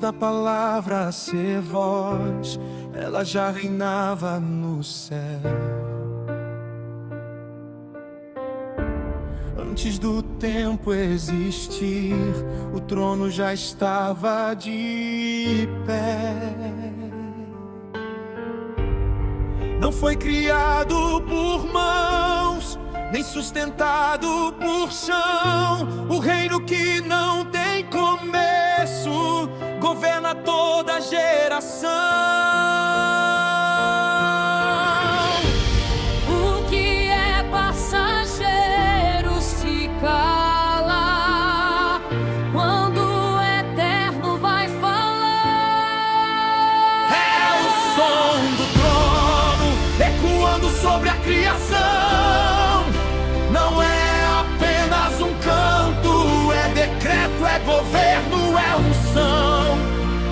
da palavra ser voz, ela já reinava no céu. Antes do tempo existir, o trono já estava de pé. Não foi criado por mãos, nem sustentado por chão. O reino que não tem começo governa toda geração. O que é passageiro se cala quando o eterno vai falar. É o som do trono ecoando sobre a criação. Não é apenas um canto, é decreto, é governo, é unção.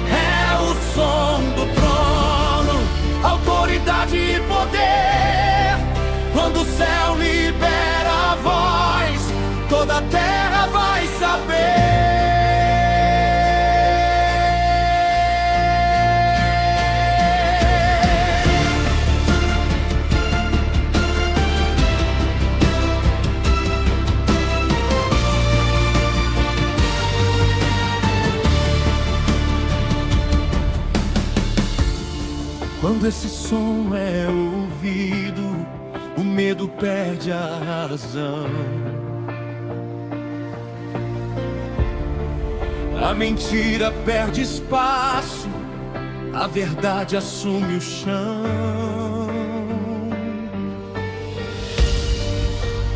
É o som do trono, autoridade e poder. Quando o céu libera a voz, toda a terra vai saber. Quando esse som é ouvido, o medo perde a razão. A mentira perde espaço, a verdade assume o chão.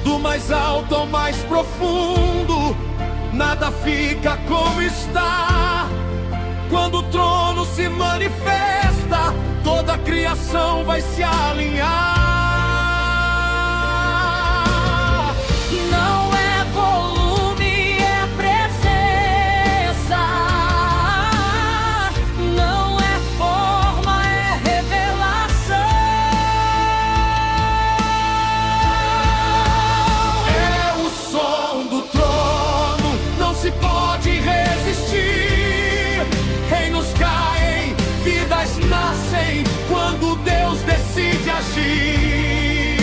Do mais alto ao mais profundo, nada fica como está. Quando o trono se manifesta, toda a criação vai se alinhar. Não é volume, é presença. Não é forma, é revelação. É o som do trono, não se pode resistir. Reinos caem, vidas nascem quando Deus decide agir.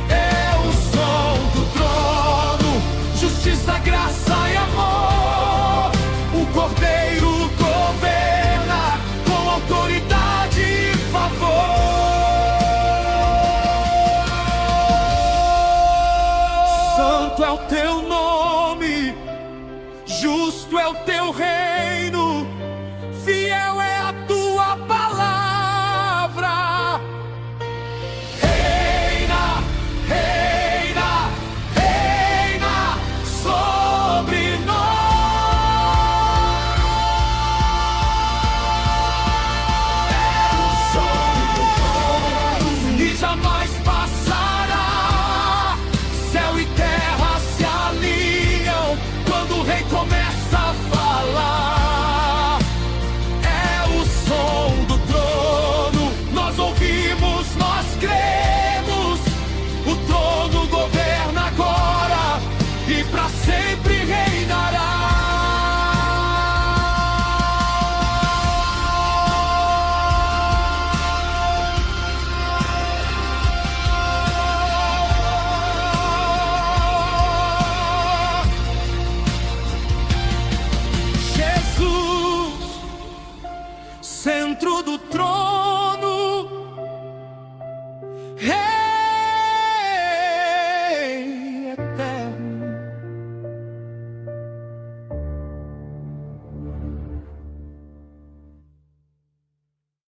É o som do trono, justiça, graça e amor. O Cordeiro governa com autoridade e favor. Santo é o teu nome, justo é o teu reino, fiel é a tua palavra. Reina, reina, reina sobre nós. É o som do trono e jamais passará. Céu e terra se alinham quando o rei começa a falar. Nós cremos, o trono governa agora e para sempre reinará. Jesus, centro do trono.